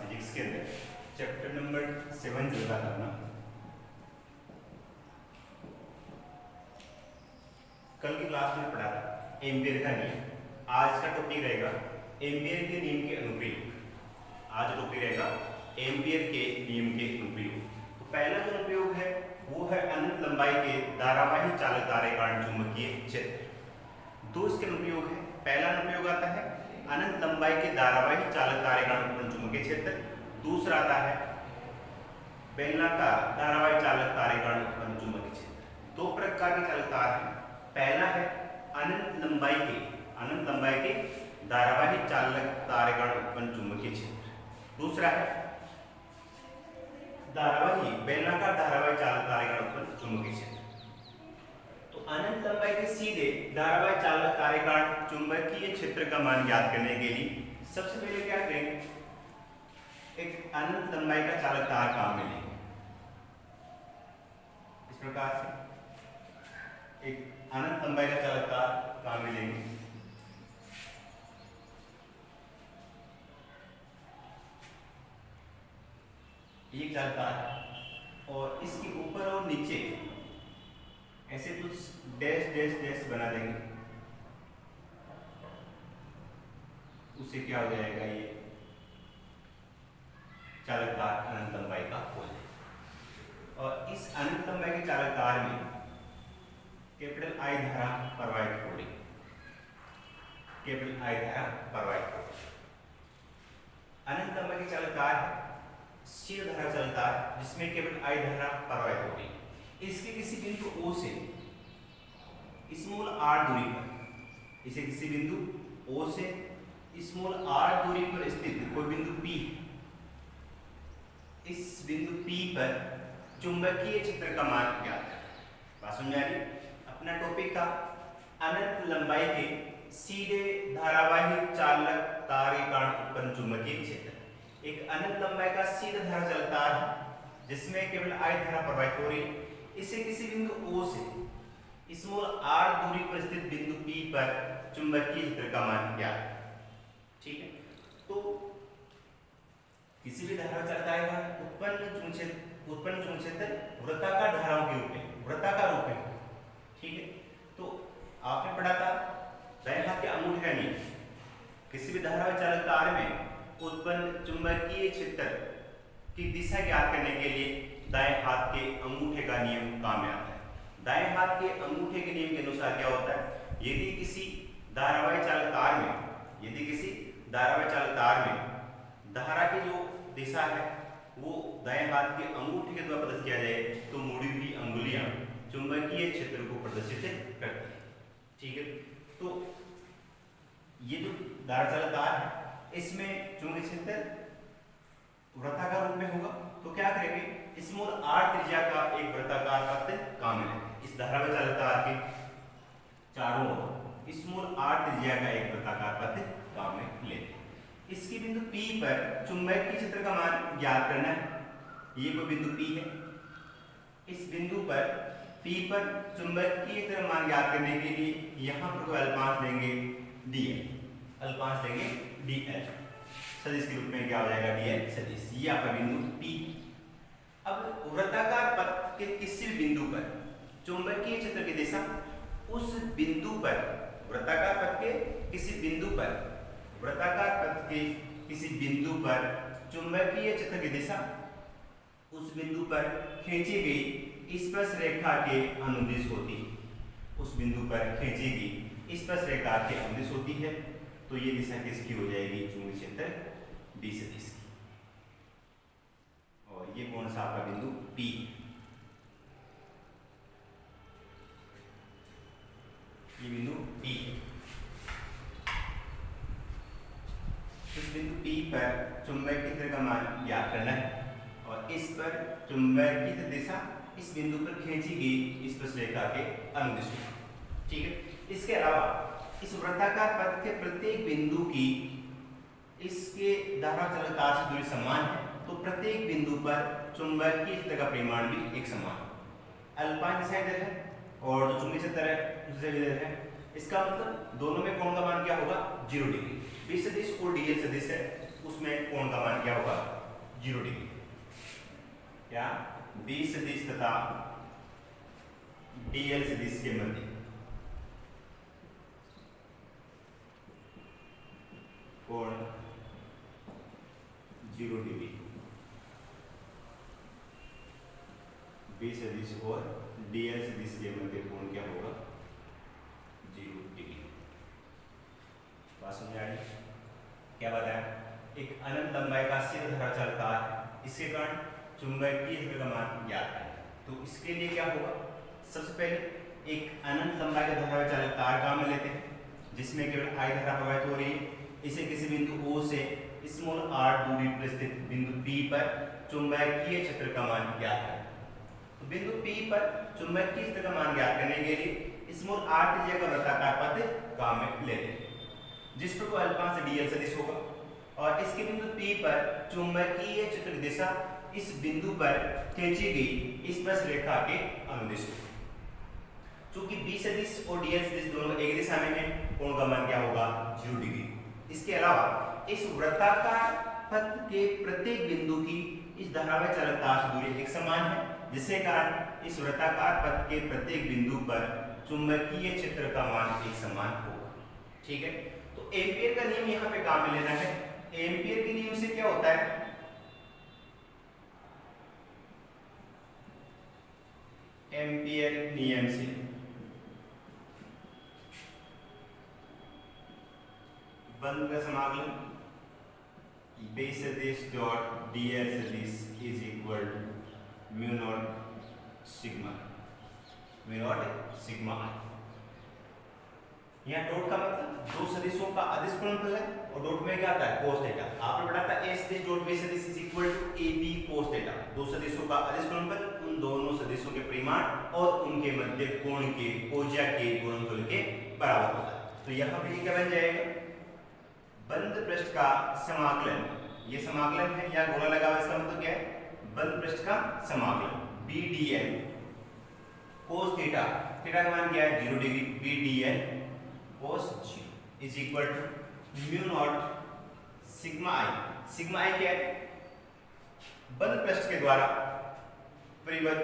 Physics के अंदर chapter number 7 चल रहा था अपना। कल की क्लास में पढ़ा था एम्पियर का नियम। आज का टॉपिक रहेगा एम्पियर के नियम के अनुप्रयोग। आज टॉपिक रहेगा एम्पियर के नियम के अनुप्रयोग। तो पहला जो अनुप्रयोग है वो है अनंत लंबाई के धारावाही चालक तारे कारण चुंबकीय क्षेत्र। दो इसके अनुप्रयोग है। पहला अनुप्रयोग आता है अनंत लंबाई के धारावाही चालक तारे कारण उत्पन्न चुंबकीय क्षेत्र। दूसरा आता है बेलनाकार धारावाही चालक तारे कारण उत्पन्न चुंबकीय क्षेत्र। दो प्रकार के चालक तार हैं। पहला है अनंत लंबाई के धारावाही चालक तारे कारण उत्पन्न चुंबकीय क्षेत्र। दूसरा है बेलनाकार धारावाही चालक तारे कारण उत्पन्न चुंबकीय क्षेत्र। तो अनंत लंबाई के सीधे धारावाही चालक तारे कारण चुंबकीय क्षेत्र का मान ज्ञात करने के लिए सबसे पहले क्या करेंगे, एक अनंत लंबाई का चालक तार काम में लेंगे। इस प्रकार से एक अनंत लंबाई का चालक तार काम में लेंगे। एक चालक तार और इसके ऊपर और नीचे ऐसे कुछ डैश डैश डैश बना देंगे। उससे क्या हो जाएगा, ये चालक तार अनंत लंबाई का हो जाएगा। और इस अनंत लंबाई के चालक तार में कैपिटल आई धारा प्रवाहित हो रही। कैपिटल आई धारा प्रवाहित हो रही। अनंत लंबाई के चालक तार है सीधा धारा चालक तार जिसमें केवल आई धारा प्रवाहित हो रही। इसके किसी बिंदु O से स्मॉल r दूरी पर, इसे किसी बिंदु O से स्मॉल r दूरी पर स्थित कोई बिंदु P, इस बिंदु P पर चुंबकीय क्षेत्र का मान ज्ञात है। बात समझ आ रही? अपना टॉपिक था अनंत लंबाई के सीधे धारावाही चालक तारे कारण उत्पन्न चुंबकीय क्षेत्र। एक अनंत लंबाई का सीधा धारा चालक तार है जिसमें केवल I धारा प्रवाहित हो रही। इसे किसी बिंदु O से स्मॉल r दूरी पर स्थित बिंदु P पर चुंबकीय क्षेत्र का मान ज्ञात है। ठीक है, तो किसी भी धारा चालक तार का उत्पन्न चुंबकीय क्षेत्र वृत्ताकार धाराओं के रूप में, वृत्ताकार रूप में। ठीक है, तो आपने पढ़ा था दाएं हाथ के अंगूठे का नियम। किसी भी धारा चालक तार में उत्पन्न चुंबकीय क्षेत्र की दिशा ज्ञात करने के लिए दाएं हाथ के अंगूठे का नियम काम में आता है। दाएं हाथ के अंगूठे के नियम के अनुसार क्या होता है, यदि किसी धारावाही चालक तार में धारा की जो दिशा है वो दाएं हाथ के अंगूठे के द्वारा प्रदर्शित किया जाए तो मुड़ी हुई अंगुलियां चुंबकीय क्षेत्र को प्रदर्शित करती है। ठीक है, तो ये जो धारा चालक तार है इसमें चुंबकीय क्षेत्र वृत्ताकार रूप में होगा। तो क्या करेंगे, स्मॉल r त्रिज्या का एक वृत्ताकार पथ काम में लेंगे। इस धारावाही चालक तार के चारों ओर स्मॉल r त्रिज्या का एक वृत्ताकार पथ काम में लेंगे। इसके बिंदु P पर चुंबकीय क्षेत्र का मान ज्ञात करना है। ये कोई बिंदु P है। इस बिंदु पर P पर चुंबकीय क्षेत्र का मान ज्ञात करने के लिए यहाँ पर कोई अल्पांश लेंगे dl सदिश के रूप में क्या हो जाएगा, dl सदिश। ये आपका बिंदु P। अब वृत्ताकार पथ के किसी भी बिंदु पर चुंबकीय क्षेत्र की दिशा उस बिंदु पर वृत्ताकार पथ के किसी बिंदु पर चुंबकीय क्षेत्र की दिशा उस बिंदु पर खींची गई स्पर्श रेखा के अनुदिश होती है। उस बिंदु पर खींची गई स्पर्श रेखा के अनुदिश होती है। तो ये दिशा किसकी हो जाएगी, चुंबकीय क्षेत्र d सदिश की। और ये कौन सा आपका बिंदु P, ये बिंदु P। इस बिंदु P पर चुंबकीय क्षेत्र का मान ज्ञात करना है और इस पर चुंबकीय दिशा इस बिंदु पर खींची गई स्पर्श रेखा के अनुदिश। ठीक है, इसके अलावा इस वृत्ताकार पथ के प्रत्येक बिंदु की इसके धारा चालक तार से दूरी समान है। तो प्रत्येक बिंदु पर चुंबकीय क्षेत्र का परिमाण भी एक समान है। अल्पांश दिशा इधर है और जो चुंबकीय क्षेत्र है दूसरे इधर है। इसका मतलब दोनों में कोण का मान क्या होगा, 0 डिग्री। B सदिश और dl सदिश है उसमें कोण का मान क्या होगा, 0 डिग्री। क्या बी सदिश तथा डीएल सदिश के मध्य कोण 0 डिग्री। बी सदिश और डीएल सदिश के मध्य कोण क्या होगा? 0 डिग्री। बात समझ आ रही? क्या बताया? एक अनंत लंबाई का सिर धारा चलता है, इसके कारण चुंबकीय क्षेत्र का मान ज्ञात है। तो इसके लिए क्या होगा? सबसे पहले एक अनंत लंबाई का धारावाही चालक तार काम में लेते हैं, जिसमें केवल I धारा प्रवाहित हो रही है। इसे किसी बिंदु O से स्मॉल r दूरी पर स्थित बिंदु P पर चुंबकीय क्षेत्र का मान ज्ञात है। तो बिंदु P पर चुंबकीय क्षेत्र का मान ज्ञात करने के लिए स्मॉल r त्रिज्या का वृत्ताकार पथ काम में लेते हैं, जिस पर कोई अल्पांश dl सदिश होगा, और इसके बिंदु P पर चुंबकीय क्षेत्र की दिशा इस बिंदु पर खींची गई स्पर्श रेखा के अनुदिश होगी। चूंकि B सदिश और DL सदिश दोनों एक दिशा में हैं, कोण का मान क्या होगा? 0 डिग्री। इसके अलावा इस वृत्ताकार पथ के प्रत्येक बिंदु की इस धारावाही चालक तार से दूरी एक समान है, जिसके कारण इस वृत्ताकार पथ के प्रत्येक बिंदु पर चुंबकीय क्षेत्र का मान एक समान होगा। ठीक है, तो एम्पीयर का नियम यहाँ पे काम में लेना है। एम्पीयर के नियम से क्या होता है? एम्पीयर नियम से बंद का समाकलन B सदिश डॉट DL सदिश is equal to mu naught sigma I। यहाँ डॉट का मतलब दो सदिशों का अदिश गुणनफल है, और डॉट में क्या आता है? cos theta. आपने पढ़ा था A सदिश डॉट B सदिश is equal to AB cos theta. दो सदिशों का अदिश गुणनफल उन दोनों सदिशों के परिमाण और उनके मध्य कोण के कोज्या के गुणनफल के बराबर होता है। तो यहाँ पे क्या बन जाएगा? बंद पृष्ठ का समाकलन, ये समाकलन है, या गुणा लगा हुआ, इसका मतलब क्या है? बंद पृष्ठ का समाकलन BDL cos थीटा, थीटा का मान क्या है? 0 degree. BDL cos 0 is equal to mu naught sigma I। Sigma I क्या है? बंद पृष्ठ के द्वारा परिबद्ध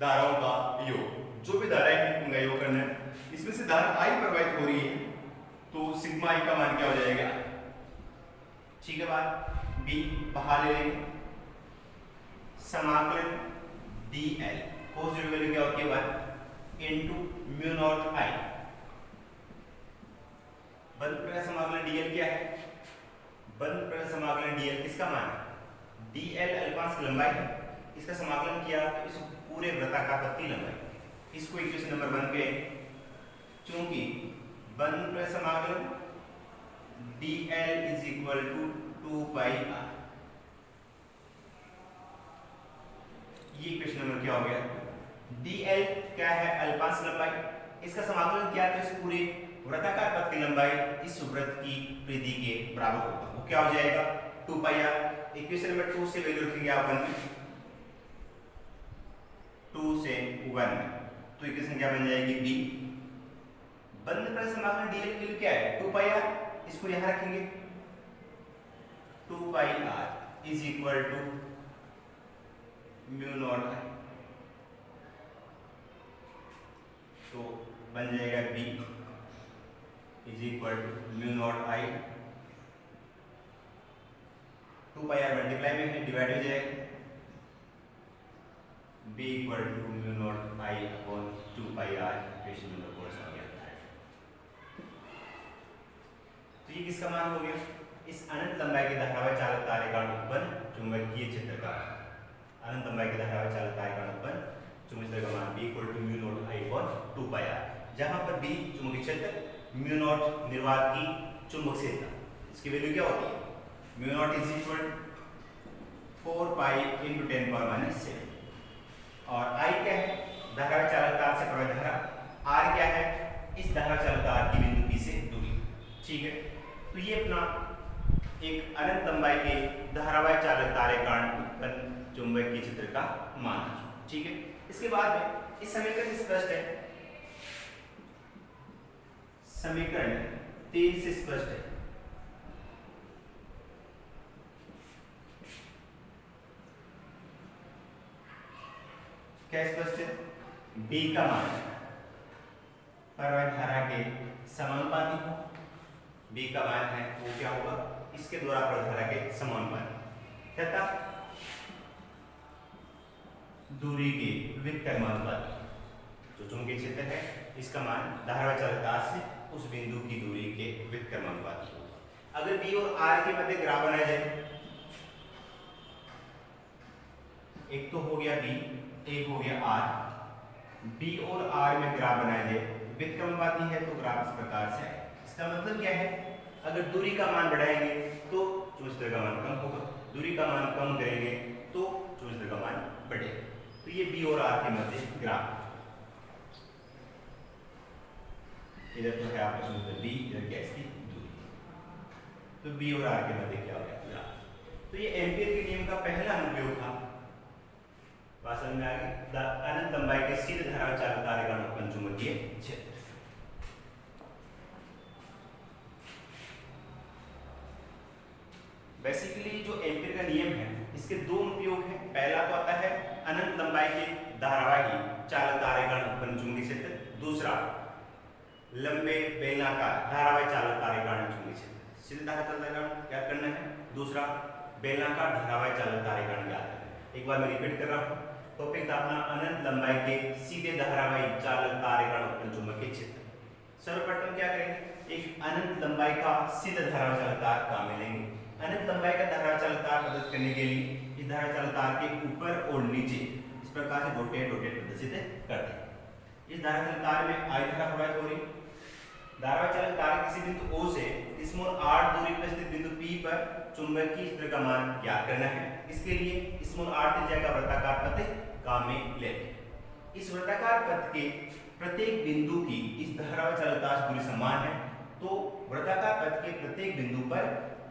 धाराओं का योग। जो भी धाराएं हैं उनका योग करना है। इसमें से धारा I प्रवाहित हो रही है, तो सिग्मा I का मान क्या हो जाएगा? ठीक है बात। B बाहर ले लेंगे, समाकलन DL cos 0 वैल्यू क्या होती है? 1 इनटू म्यू नॉट I। बंद पृष्ठ का समाकलन DL क्या है? बंद पृष्ठ समाकलन DL किसका मान है? DL अल्पांश की लंबाई है, इसका समाकलन किया तो इस पूरे वृत्ताकार पथ की लंबाई। इसको इक्वेशन नंबर 1 पे, चूंकि बंद पृष्ठ समाकलन DL is equal to 2 pi r। ये इक्वेशन नंबर क्या हो गया? DL क्या है? अल्पांश लंबाई। इसका समाकलन किया तो इस पूरे वृत्ताकार पथ की लंबाई इस वृत्त की परिधि के बराबर होगा। वो क्या हो जाएगा? 2 पाई r। इक्वेशन नंबर 2 से वैल्यू रखेंगे आप 1 में, 2 से 1 में, तो इक्वेशन क्या बन जाएगी? B। बंद पृष्ठ समाकलन DL की वैल्यू क्या है? 2 पाई r। इसको यहां रखेंगे, 2 pi r is equal to mu naught I। तो बन जाएगा B is equal to mu naught I। 2 pi r multiply में है, डिवाइड हो जाएगा, B equal to mu naught I upon 2 pi r। Equation number 4 आ गया। तो ये किसका मान हो गया? इस अनंत लंबाई के धारावाही चालक तारे का उत्पन्न चुंबकीय क्षेत्र का, अनंत लंबाई के धारावाही चालक तारे का उत्पन्न चुंबकीय क्षेत्र का मान B equal to mu naught I upon 2 pi r, जहां पर B चुंबकीय क्षेत्र, म्यू नॉट निर्वात की चुंबकशीलता। इसकी वैल्यू क्या होती है? Mu naught is equal 4 pi into 10 power minus 7, और I क्या है? धारावाही चालक तार से प्रवाहित धारा। R क्या है? इस धारावाही चालक तार की बिंदु P से दूरी। ठीक है, तो ये अपना एक अनंत लंबाई के धारावाही चालक तारे कारण उत्पन्न चुंबकीय क्षेत्र का मान है। ठीक है, इसके बाद में इस समीकरण से स्पष्ट है, समीकरण 3 से स्पष्ट है क्या स्पष्ट है? बी का मान प्रवाहित धारा के समानुपाती हो। बी का मान है वो क्या होगा? इसके द्वारा प्रवाहित धारा के समानुपाती तथा दूरी के व्युत्क्रमानुपाती। जो चुंबकीय क्षेत्र है इसका मान धारावाही चालकता से उस बिंदु की दूरी के व्युत्क्रमानुपाती होगा। अगर बी और आर के मध्य ग्राफ बनाया जाए, एक तो हो गया बी, एक हो गया आर। बी और आर में ग्राफ बनाया जाए, व्युत्क्रमानुपाती है तो ग्राफ इस प्रकार से है। इसका मतलब क्या है? अगर दूरी का मान बढ़ाएंगे तो चुंबकीय का मान कम होगा, दूरी का मान कम करेंगे तो चुंबकीय का मान बढ़ेगा। तो ये बी और आर के मध्य ग्राफ, इधर तो है आपका चुंबकीय बी, इधर क्या इसकी दूरी। तो बी और आर के मध्य क्या हो गया? ग्राफ। तो ये एम्पीयर के नियम का पहला अनुप्रयोग था। वास्तव में आगे अनंत लंबाई के सीधे धारावाही चालक तारेगण उत्पन्न चुंबकीय क्षेत्र। बेसिकली जो एम्पीयर का नियम है इसके दो उपयोग हैं। पहला तो आता है अनंत लंबाई के धारावाही चालक तारेगण उत्पन्न चुंबकीय क्षेत्र, दूसरा लंबे बेलनाकार धारावाही चालक तारेगण चुंबकीय क्षेत्र। सीधे धारा तारेगण ज्ञात करना है, दूसरा बेलनाकार धारावाही चालक तारेगण ज्ञात करना है। एक बार मैं रिपीट कर रहा हूं। टॉपिक था अपना अनंत लंबाई के सीधे धारावाही चालक तारेगण उत्पन्न चुंबकीय क्षेत्र। सर्वप्रथम क्या करेंगे? एक अनंत लंबाई का सीधा धारावाही चालक तार काम में लेंगे। अनंत लंबाई का धारावाही चालक तार प्रदर्शित करने के लिए इस धारावाही चालक तार के ऊपर और नीचे इस प्रकार से डॉटेड प्रदर्शित करते हैं। इस धारावाही चालक तार में आई धारा प्रवाहित हो रही। धारावाही चालक तार किसी बिंदु O से स्मॉल r दूरी पर स्थित बिंदु P पर चुंबकीय क्षेत्र का मान ज्ञात करना है। इसके लिए स्मॉल r त्रिज्या का वृत्ताकार पथ काम में लेते हैं। इस वृत्ताकार पथ के प्रत्येक बिंदु की इस धारावाही चालक तार से दूरी समान है, तो वृत्ताकार पथ के प्रत्येक बिंदु पर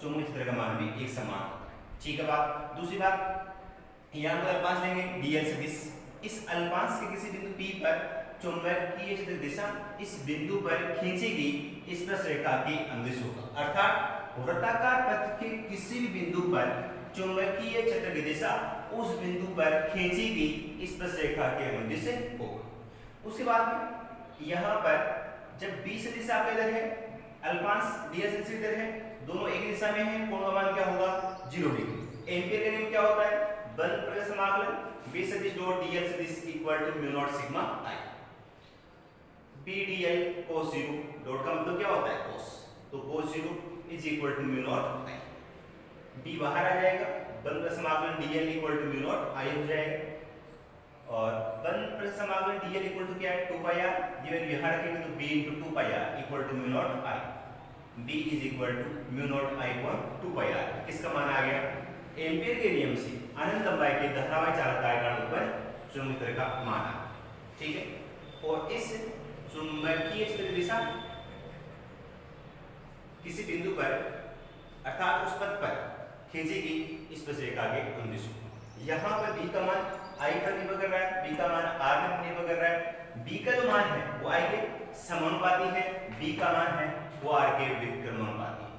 चुंबकीय क्षेत्र का मान भी एक समान होता है। ठीक है बात। दूसरी बात, यहाँ पर अल्पांश लेंगे dl सदिश। इस अल्पांश के किसी बिंदु P पर चुंबकीय क्षेत्र दिशा इस बिंदु पर खींची गई स्पर्श रेखा के अनुदिश होगा। अर्थात वृत्ताकार पथ के किसी भी बिंदु पर चुंबकीय क्षेत्र की दिशा उस बिंदु पर खींची गई स्पर्श रेखा के अनुदिश होगा। उसके बाद में यहाँ पर जब b सदिश आपका इधर है, अल्पांश dl सदिश इधर है, दोनों एक दिशा में हैं, कोण का मान क्या होगा? 0 डिग्री। एम्पीयर का नियम क्या होता है? बल प्रवेश समाकलन b सदिश डॉट dl सदिश equal to mu naught sigma i। b dl cos 0 dot का मतलब क्या होता है? cos। तो cos 0 is equal to mu naught i। b बाहर आ जाएगा, बल प्रवेश समाकलन dl equal to mu naught i हो जाएगा। और बल प्रवेश समाकलन dl इक्वल टू क्या है? 2 पाई r। ये वैल्यू यहां रखेंगे तो b * 2 pi r equal to mu naught i। b is equal to mu naught i पर 2 पाई r। किसका मान आ गया? एम्पीयर के नियम से अनंत लंबाई के धारावाही चालक तारेगण पर चुंबकीय क्षेत्र का मान आ। ठीक है। और इस चुंबकीय क्षेत्र की दिशा किसी बिंदु पर अर्थात उस पथ पर खींची गई स्पर्श रेखा के अनुदिश होगा। यहाँ पर b का मान i पर निर्भर कर रहा है, b का मान r पर निर्भर कर रहा है। b का जो मान है वो i के समानुपाती है, b का मान है वो r के व्युत्क्रमानुपाती है।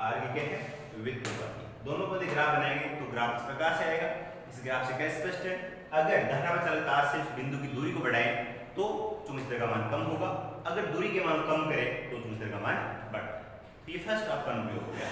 r के क्या है? व्युत्क्रमानुपाती। दोनों पद ग्राफ बनाएंगे तो ग्राफ इस प्रकार से आएगा। इस ग्राफ से क्या स्पष्ट है? अगर धारावाही चालक तार से उस बिंदु की दूरी को बढ़ाएं तो चुंबकीय क्षेत्र का मान कम होगा, अगर दूरी के मान कम करें तो चुंबकीय क्षेत्र का मान बढ़ता है। ये फर्स्ट आपका अनुप्रयोग हो गया।